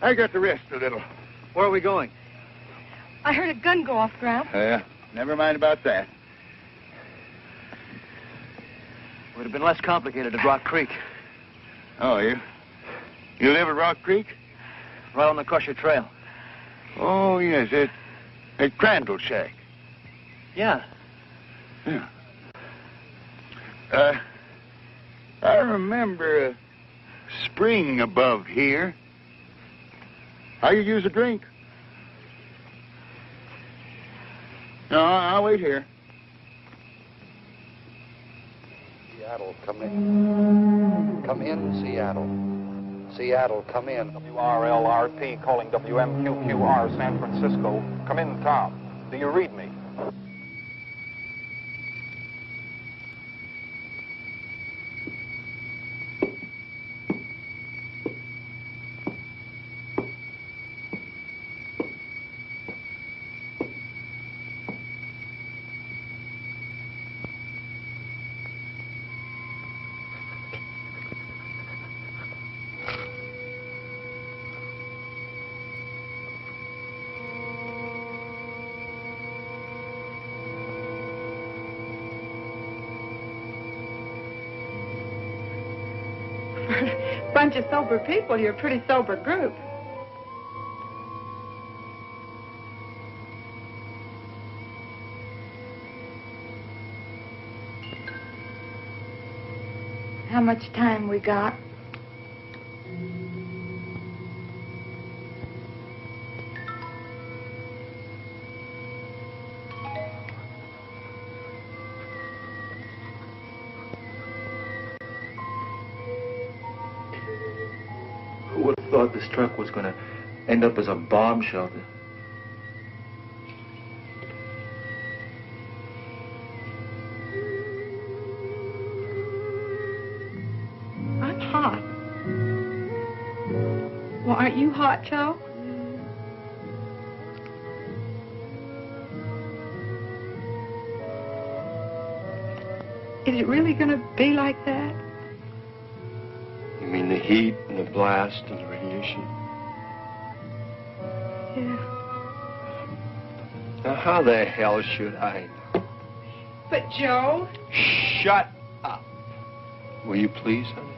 I got to rest a little. Where are we going? I heard a gun go off, Gramp. Yeah, never mind about that. Would have been less complicated at Rock Creek. Oh, you live at Rock Creek? Right on the Crusher Trail. Oh, yes, at Crandall Shack. Yeah. Yeah. I remember a spring above here. How you use a drink? No, I'll wait here. Seattle, come in. Come in, Seattle. Seattle, come in. WRLRP calling WMQQR San Francisco. Come in, Tom. Do you read me? Bunch of sober people, you're a pretty sober group. How much time we got? Who would have thought this truck was going to end up as a bomb shelter? I'm hot. Well, aren't you hot, Joe? Is it really going to be like that? You mean the heat and the blast and the radiation? Yeah. Now, how the hell should I know? But, Joe... Shut up. Will you please, honey?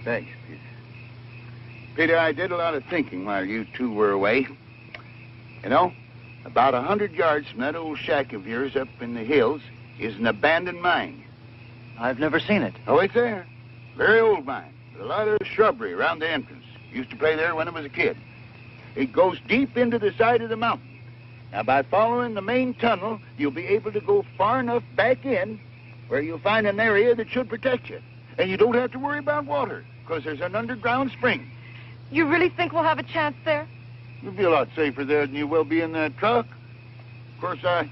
Thanks, Peter. Peter, I did a lot of thinking while you two were away. You know, about 100 yards from that old shack of yours up in the hills is an abandoned mine. I've never seen it. Oh, it's there. Very old mine. With a lot of shrubbery around the entrance. Used to play there when I was a kid. It goes deep into the side of the mountain. Now, by following the main tunnel, you'll be able to go far enough back in where you'll find an area that should protect you. And you don't have to worry about water, because there's an underground spring. You really think we'll have a chance there? You'll be a lot safer there than you will be in that truck. Of course, I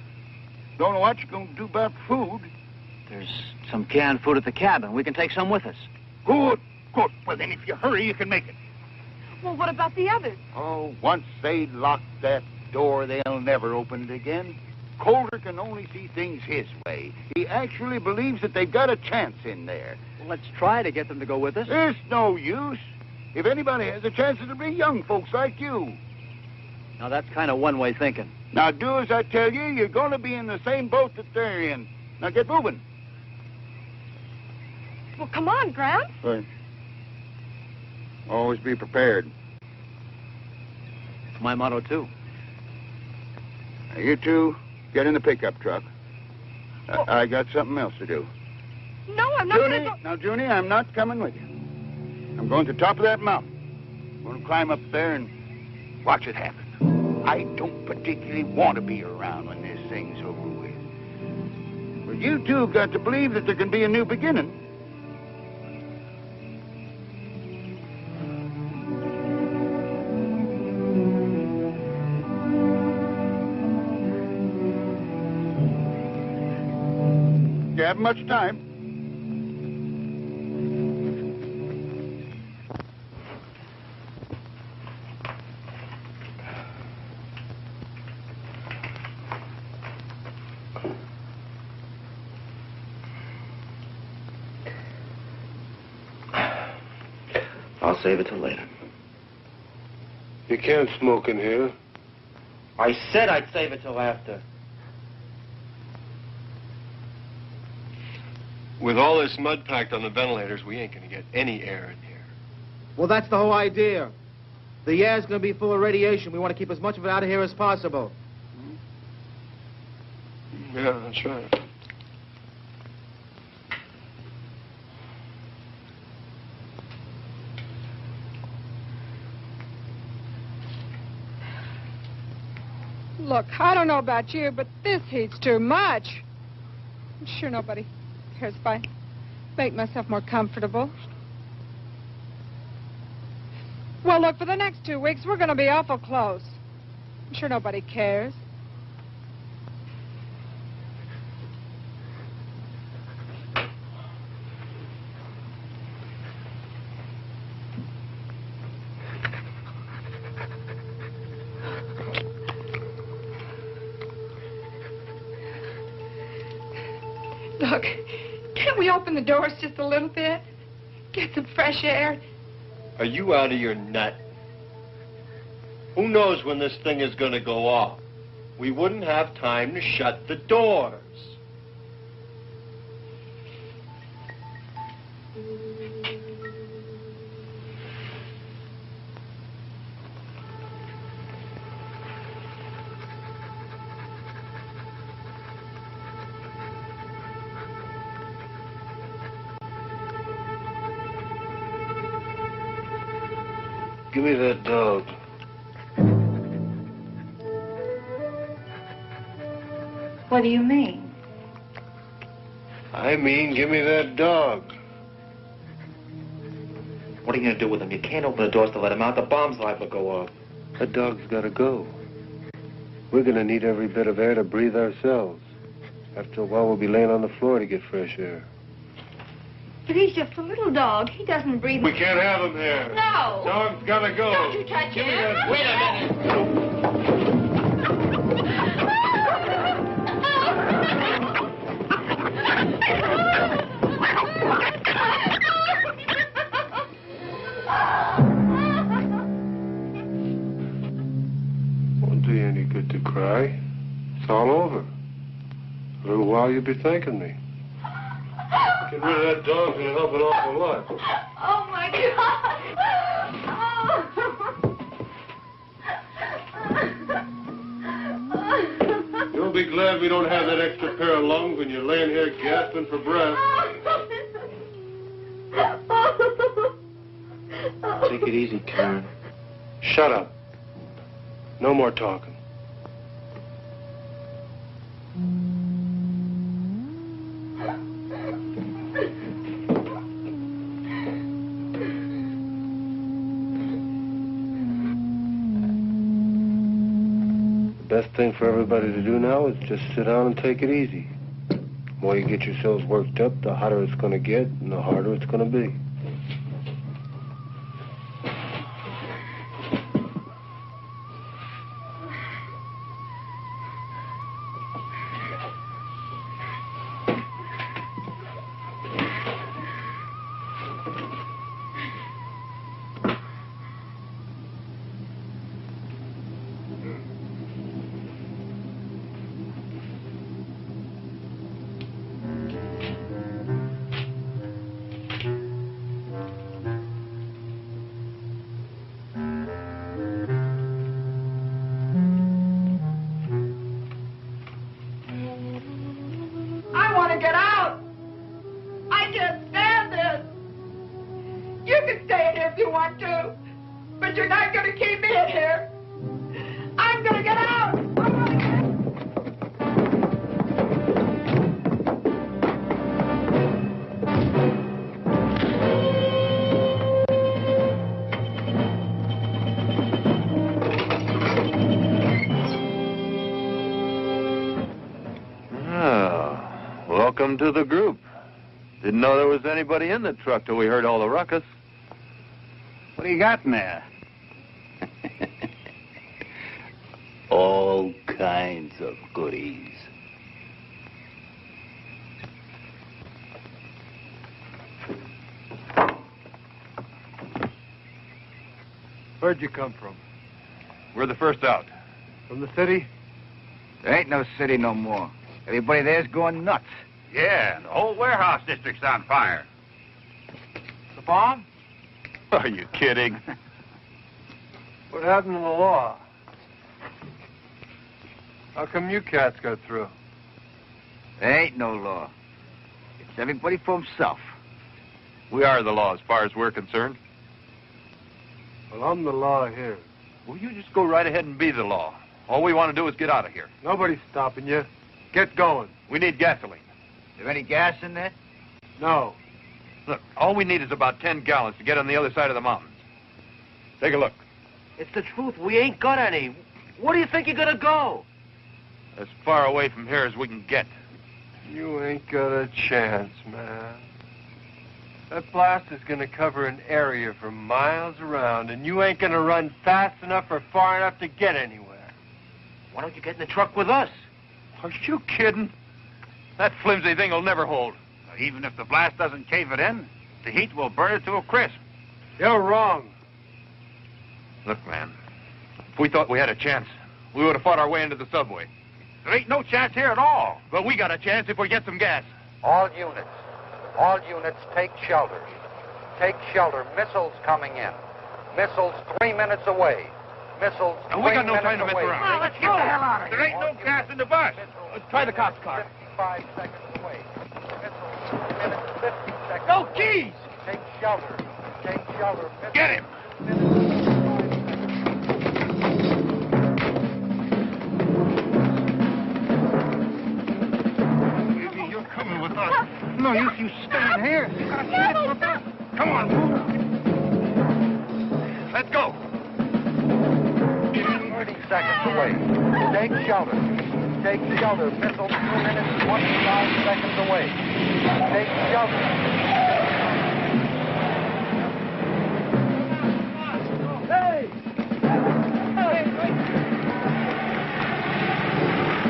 don't know what you're going to do about food. There's some canned food at the cabin. We can take some with us. Good, good. Well, then, if you hurry, you can make it. Well, what about the others? Oh, once they lock that door, they'll never open it again. Coulter can only see things his way. He actually believes that they've got a chance in there. Well, let's try to get them to go with us. There's no use. If anybody has a chance, it'll be young folks like you. Now, that's kind of one-way thinking. Now, do as I tell you. You're going to be in the same boat that they're in. Now, get moving. Well, come on, Gramps. Right. Always be prepared. It's my motto, too. Now, you two, get in the pickup truck. I got something else to do. No, I'm not Junie, going to go... Now, Junie, I'm not coming with you. I'm going to the top of that mountain. I'm going to climb up there and watch it happen. I don't particularly want to be around when this thing's over with. But you two have got to believe that there can be a new beginning. You haven't much time. I'll save it till later. You can't smoke in here. I said I'd save it till after. With all this mud packed on the ventilators, we ain't gonna get any air in here. Well, that's the whole idea. The air's going to be full of radiation. We want to keep as much of it out of here as possible. Yeah, that's right. Look, I don't know about you, but this heat's too much. I'm sure nobody cares if I make myself more comfortable. Well, look, for the next 2 weeks, we're going to be awful close. I'm sure nobody cares. Look, can't we open the doors just a little bit? Get some fresh air. Are you out of your nut? Who knows when this thing is going to go off? We wouldn't have time to shut the doors. Give me that dog. What do you mean? I mean, give me that dog. What are you going to do with him? You can't open the doors to let him out. The bomb's liable to go off. That dog's got to go. We're going to need every bit of air to breathe ourselves. After a while, we'll be laying on the floor to get fresh air. But he's just a little dog. He doesn't breathe. We can't have him here. No. Dog's got to go. Don't you touch him. Wait a minute. Won't do you any good to cry. It's all over. A little while you'll be thanking me. Get rid of that dog's gonna help an awful lot. Oh, my God. You'll be glad we don't have that extra pair of lungs when you're laying here gasping for breath. Take it easy, Karen. Shut up. No more talking. The best thing for everybody to do now is just sit down and take it easy. The more you get yourselves worked up, the hotter it's going to get and the harder it's going to be. I want to get out. I can't stand this. You can stay in here if you want to, but you're not going to keep me in here. I'm going to get out. Welcome to the group. Didn't know there was anybody in the truck till we heard all the ruckus. What do you got in there? All kinds of goodies. Where'd you come from? We're the first out. From the city? There ain't no city no more. Everybody there's going nuts. Yeah, the whole warehouse district's on fire. The bomb? Are you kidding? What happened to the law? How come you cats got through? There ain't no law. It's everybody for himself. We are the law as far as we're concerned. Well, I'm the law here. Well, you just go right ahead and be the law. All we want to do is get out of here. Nobody's stopping you. Get going. We need gasoline. Is there any gas in there? No. Look, all we need is about 10 gallons to get on the other side of the mountains. Take a look. It's the truth. We ain't got any. Where do you think you're gonna go? As far away from here as we can get. You ain't got a chance, man. That blast is gonna cover an area for miles around, and you ain't gonna run fast enough or far enough to get anywhere. Why don't you get in the truck with us? Are you kidding? That flimsy thing will never hold. Even if the blast doesn't cave it in, the heat will burn it to a crisp. You're wrong. Look, man, if we thought we had a chance, we would have fought our way into the subway. There ain't no chance here at all. But we got a chance if we get some gas. All units, take shelter. Take shelter. Missiles coming in. Missiles 3 minutes away. Missiles 3 And we got no minutes time to mess away. around. Well, let's get the hell out of here. There ain't no gas in the bus. Let's try the cop's car. 55 seconds away. Missiles 3 minutes, 50 seconds. No away. keys! Take shelter. Take shelter. Missiles, Get him. Baby, you're coming with us. No use you staying here. You gotta sit for a bit. Come on, move. Let's go. seconds away. Take shelter. Take shelter. Missile 2 minutes, 25 seconds away. Take shelter.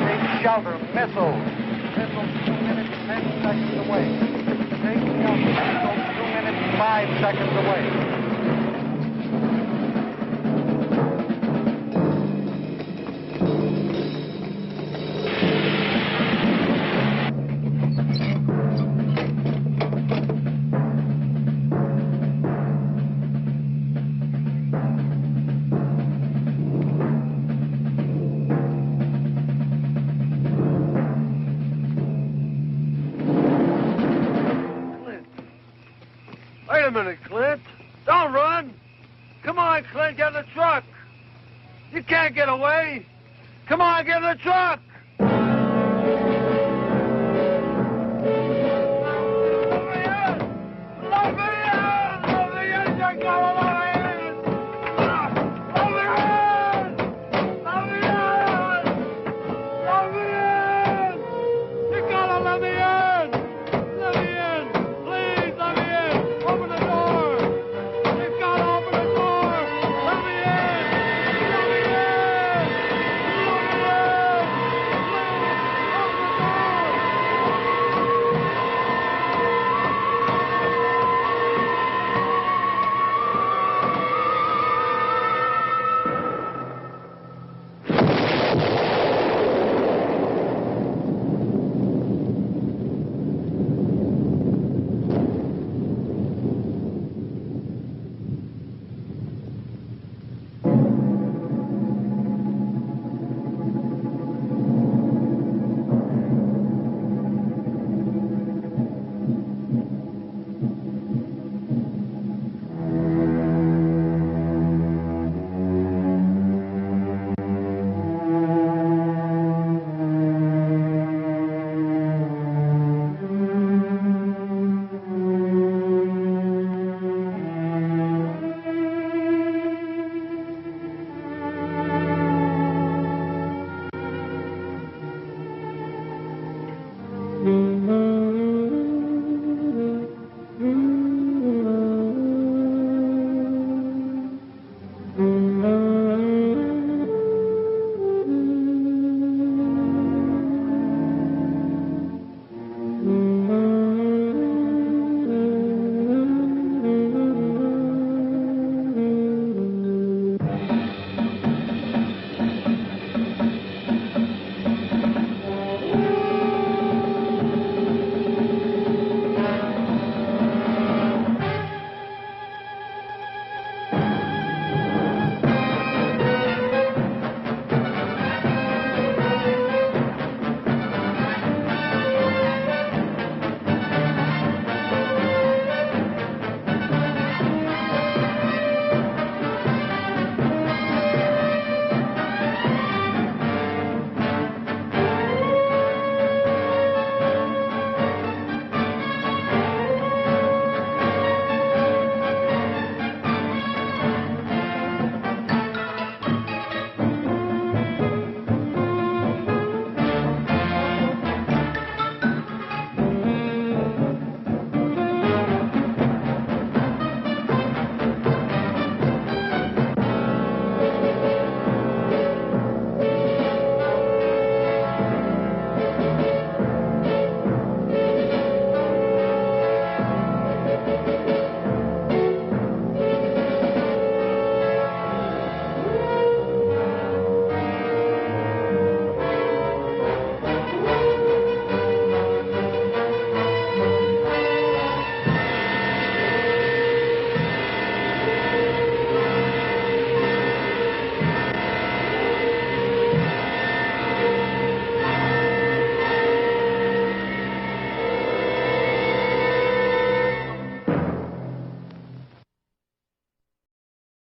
Take shelter. Missile. Missile 2 minutes, 10 seconds away. Take shelter. Missile 2 minutes, 5 seconds away. Wait a minute, Clint. Don't run. Come on, Clint, get in the truck. You can't get away. Come on, get in the truck.